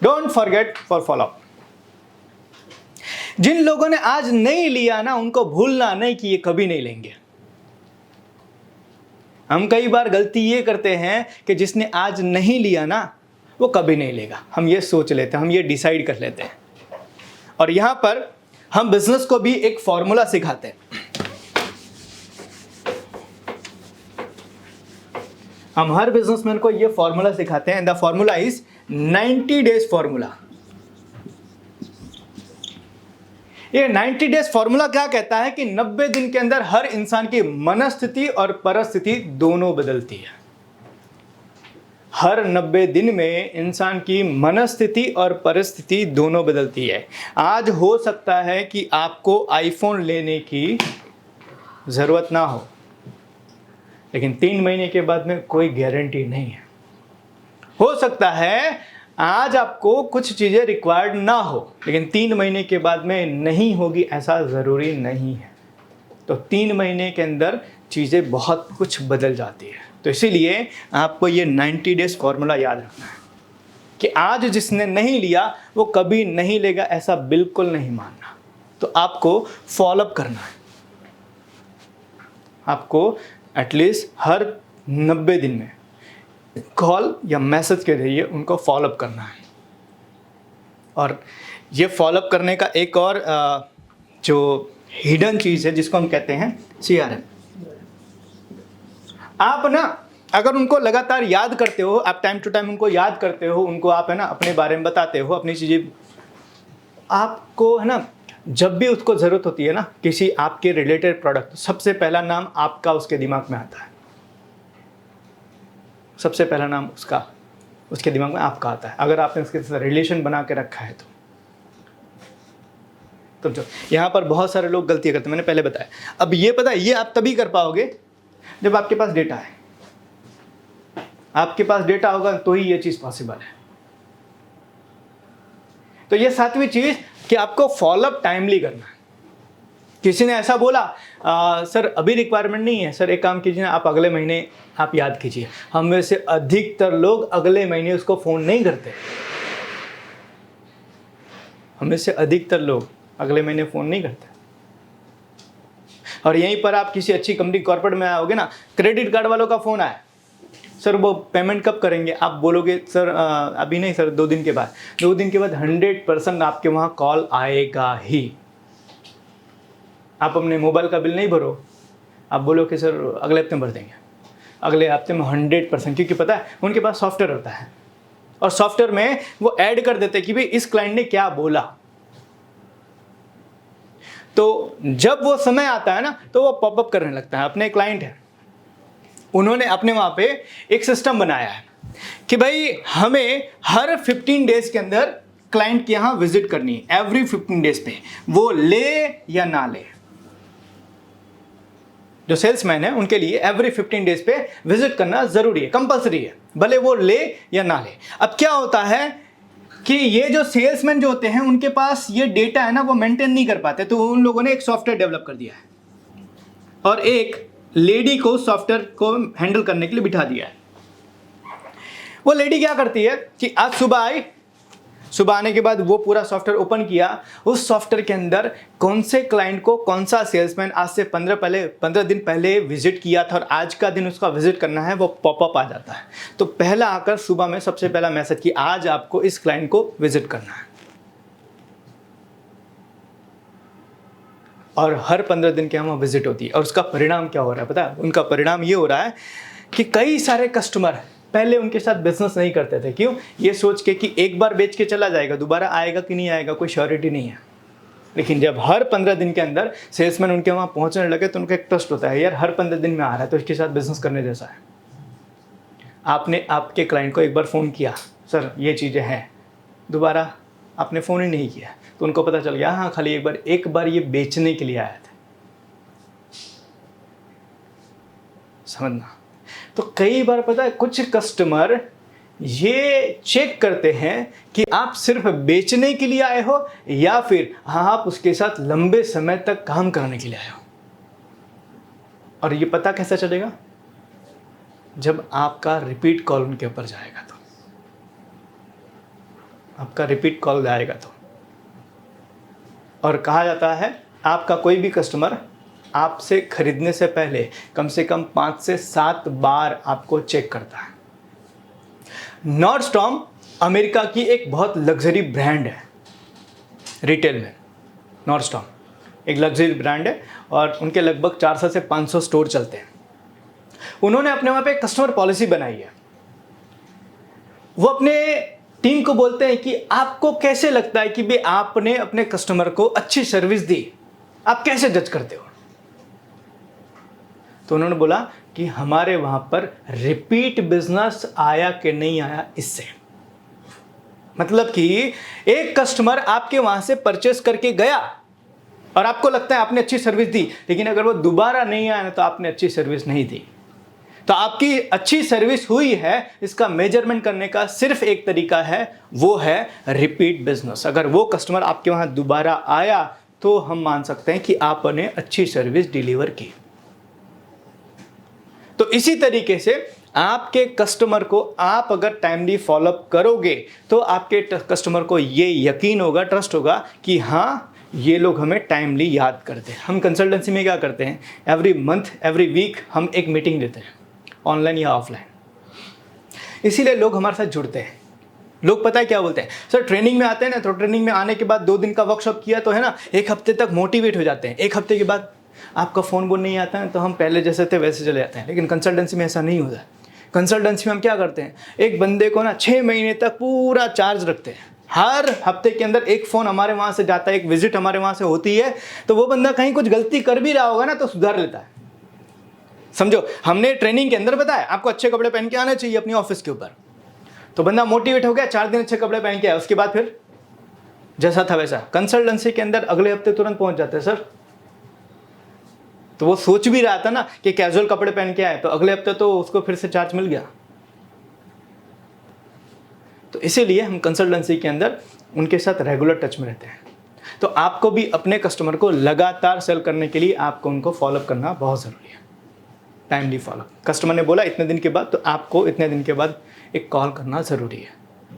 Don't forget for follow. जिन लोगों ने आज नहीं लिया ना, उनको भूलना नहीं कि ये कभी नहीं लेंगे। हम कई बार गलती ये करते हैं कि जिसने आज नहीं लिया ना, वो कभी नहीं लेगा। हम ये सोच लेते हैं, हम ये डिसाइड कर लेते हैं। और यहां पर हम बिजनेस को भी एक फॉर्मूला सिखाते हैं। हम हर बिजनेसमैन को ये फॉर्मूला सिखाते हैं। The formula is 90 days formula. ये 90 डेज फॉर्मूला क्या कहता है कि 90 दिन के अंदर हर इंसान की मनस्थिति और परिस्थिति दोनों बदलती है। हर 90 दिन में इंसान की मनस्थिति और परिस्थिति दोनों बदलती है। आज हो सकता है कि आपको आईफोन लेने की ज़रूरत ना हो, लेकिन 3 महीने के बाद में कोई गारंटी नहीं है। हो सकता है आज आपको कुछ चीज़ें रिक्वायर्ड ना हो, लेकिन 3 महीने के बाद में नहीं होगी, ऐसा ज़रूरी नहीं है। तो 3 महीने के अंदर चीज़ें बहुत कुछ बदल जाती है। तो इसीलिए आपको ये 90 डेज फॉर्मूला याद रखना है कि आज जिसने नहीं लिया वो कभी नहीं लेगा, ऐसा बिल्कुल नहीं मानना। तो आपको फॉलोअप करना है। आपको एटलीस्ट हर 90 दिन में कॉल या मैसेज के जरिए उनको फॉलोअप करना है। और ये फॉलोअप करने का एक और जो हिडन चीज़ है जिसको हम कहते हैं CRM। आप ना अगर उनको लगातार याद करते हो, आप टाइम टू टाइम उनको याद करते हो, उनको आप है ना अपने बारे में बताते हो, अपनी चीज़ें, आपको है ना जब भी उसको ज़रूरत होती है ना किसी आपके रिलेटेड प्रोडक्ट, सबसे पहला नाम आपका उसके दिमाग में आता है। सबसे पहला नाम उसके दिमाग में आपका आता है, अगर आपने उसके साथ रिलेशन बना के रखा है तो जो यहाँ पर बहुत सारे लोग गलतियाँ करते हैं, मैंने पहले बताया। अब ये पता है, ये आप तभी कर पाओगे जब आपके पास डेटा है। आपके पास डेटा होगा तो ही ये चीज़ पॉसिबल है। तो ये 7वीं चीज़ कि आपको फॉलोअप टाइमली करना है। किसी ने ऐसा बोला सर अभी रिक्वायरमेंट नहीं है, सर एक काम कीजिए ना, आप अगले महीने आप याद कीजिए। हम में से अधिकतर लोग अगले महीने उसको फ़ोन नहीं करते। हम में से अधिकतर लोग अगले महीने फ़ोन नहीं करते। और यहीं पर आप किसी अच्छी कंपनी कॉर्पोरेट में आओगे ना, क्रेडिट कार्ड वालों का फ़ोन आया, सर वो पेमेंट कब करेंगे? आप बोलोगे सर अभी नहीं सर, 2 दिन के बाद। 2 दिन के बाद 100% आपके वहाँ कॉल आएगा ही। आप अपने मोबाइल का बिल नहीं भरो, आप बोलो कि सर अगले हफ्ते में भर देंगे। अगले हफ्ते में 100%, क्योंकि पता है उनके पास सॉफ्टवेयर होता है और सॉफ्टवेयर में वो ऐड कर देते हैं कि भाई इस क्लाइंट ने क्या बोला। तो जब वो समय आता है ना तो वो पॉपअप करने लगता है। अपने क्लाइंट है, उन्होंने अपने वहाँ पे एक सिस्टम बनाया है कि भाई हमें हर 15 डेज के अंदर क्लाइंट के यहाँ विजिट करनी है। एवरी 15 डेज पे वो ले या ना ले, जो सेल्समैन है उनके लिए एवरी 15 डेज पे विजिट करना जरूरी है, कंपलसरी है, भले वो ले या ना ले। अब क्या होता है कि ये जो सेल्समैन जो होते हैं उनके पास ये डेटा है ना, वो मेंटेन नहीं कर पाते। तो उन लोगों ने एक सॉफ्टवेयर डेवलप कर दिया है और एक लेडी को सॉफ्टवेयर को हैंडल करने के लिए बिठा दिया है। वो लेडी क्या करती है कि आज सुबह आई, सुबह आने के बाद वो पूरा सॉफ्टवेयर ओपन किया। उस सॉफ्टवेयर के अंदर कौन से क्लाइंट को कौन सा सेल्समैन आज से 15 दिन पहले विजिट किया था और आज का दिन उसका विजिट करना है, वो पॉपअप आ जाता है। तो पहला आकर सुबह में सबसे पहला मैसेज कि आज आपको इस क्लाइंट को विजिट करना है। और हर 15 दिन के वहाँ विजिट होती है। और उसका परिणाम क्या हो रहा है पता है? उनका परिणाम ये हो रहा है कि कई सारे कस्टमर पहले उनके साथ बिजनेस नहीं करते थे। क्यों? ये सोच के कि एक बार बेच के चला जाएगा, दोबारा आएगा कि नहीं आएगा कोई श्योरिटी नहीं है। लेकिन जब हर 15 दिन के अंदर सेल्समैन उनके वहाँ पहुँचने लगे तो उनका एक ट्रस्ट होता है, यार हर 15 दिन में आ रहा है तो इसके साथ बिजनेस करने जैसा है। आपने आपके क्लाइंट को एक बार फ़ोन किया, सर ये चीज़ें हैं, दोबारा आपने फ़ोन ही नहीं किया, तो उनको पता चल गया हाँ खाली एक बार ये बेचने के लिए आया था। समझना। तो कई बार पता है कुछ कस्टमर ये चेक करते हैं कि आप सिर्फ बेचने के लिए आए हो या फिर आप उसके साथ लंबे समय तक काम करने के लिए आए हो। और ये पता कैसे चलेगा? जब आपका रिपीट कॉल उनके ऊपर जाएगा तो आपका रिपीट कॉल आएगा तो। और कहा जाता है आपका कोई भी कस्टमर आपसे खरीदने से पहले कम से कम 5 से 7 बार आपको चेक करता है। नॉर्डस्टॉर्म अमेरिका की एक बहुत लग्जरी ब्रांड है रिटेल में। नॉर्डस्टॉर्म एक लग्जरी ब्रांड है और उनके लगभग 400 से 500 स्टोर चलते हैं। उन्होंने अपने वहाँ पे कस्टमर पॉलिसी बनाई है। वो अपने टीम को बोलते हैं कि आपको कैसे लगता है कि भाई आपने अपने कस्टमर को अच्छी सर्विस दी, आप कैसे जज करते हो? तो उन्होंने बोला कि हमारे वहां पर रिपीट बिजनेस आया कि नहीं आया इससे। मतलब कि एक कस्टमर आपके वहां से परचेस करके गया और आपको लगता है आपने अच्छी सर्विस दी, लेकिन अगर वो दोबारा नहीं आया तो आपने अच्छी सर्विस नहीं दी। तो आपकी अच्छी सर्विस हुई है इसका मेजरमेंट करने का सिर्फ एक तरीका है, वो है रिपीट बिजनेस। अगर वो कस्टमर आपके वहां दोबारा आया तो हम मान सकते हैं कि आपने अच्छी सर्विस डिलीवर की। तो इसी तरीके से आपके कस्टमर को आप अगर टाइमली फॉलोअप करोगे तो आपके कस्टमर को ये यकीन होगा, ट्रस्ट होगा कि हाँ ये लोग हमें टाइमली याद करते हैं। हम कंसल्टेंसी में क्या करते हैं, एवरी मंथ एवरी वीक हम एक मीटिंग देते हैं, ऑनलाइन या ऑफलाइन। इसीलिए लोग हमारे साथ जुड़ते हैं। लोग पता है क्या बोलते हैं, सर ट्रेनिंग में आते हैं ना, तो ट्रेनिंग में आने के बाद 2 दिन का वर्कशॉप किया तो है ना, 1 हफ्ते तक मोटिवेट हो जाते हैं। 1 हफ्ते के बाद आपका फ़ोन बोल नहीं आता है तो हम पहले जैसे थे वैसे चले जाते हैं। लेकिन कंसल्टेंसी में ऐसा नहीं होता है। कंसल्टेंसी में हम क्या करते हैं, एक बंदे को ना 6 महीने तक पूरा चार्ज रखते हैं। हर हफ्ते के अंदर एक फ़ोन हमारे वहाँ से जाता है, एक विजिट हमारे वहाँ से होती है। तो वो बंदा कहीं कुछ गलती कर भी रहा होगा ना तो सुधार लेता है। समझो, हमने ट्रेनिंग के अंदर बताया आपको अच्छे कपड़े पहन के आने चाहिए अपनी ऑफिस के ऊपर। तो बंदा मोटिवेट हो गया, 4 दिन अच्छे कपड़े पहन के आया, उसके बाद फिर जैसा था वैसा। कंसल्टेंसी के अंदर अगले हफ्ते तुरंत पहुंच जाते हैं सर। तो वो सोच भी रहा था ना कि कैजुअल कपड़े पहन के आए, तो अगले हफ्ते तो उसको फिर से चार्ज मिल गया। तो इसीलिए हम कंसल्टेंसी के अंदर उनके साथ रेगुलर टच में रहते हैं। तो आपको भी अपने कस्टमर को लगातार सेल करने के लिए आपको उनको फॉलोअप करना बहुत ज़रूरी है। Timely follow up. कस्टमर ने बोला इतने दिन के बाद, तो आपको इतने दिन के बाद एक कॉल करना ज़रूरी है।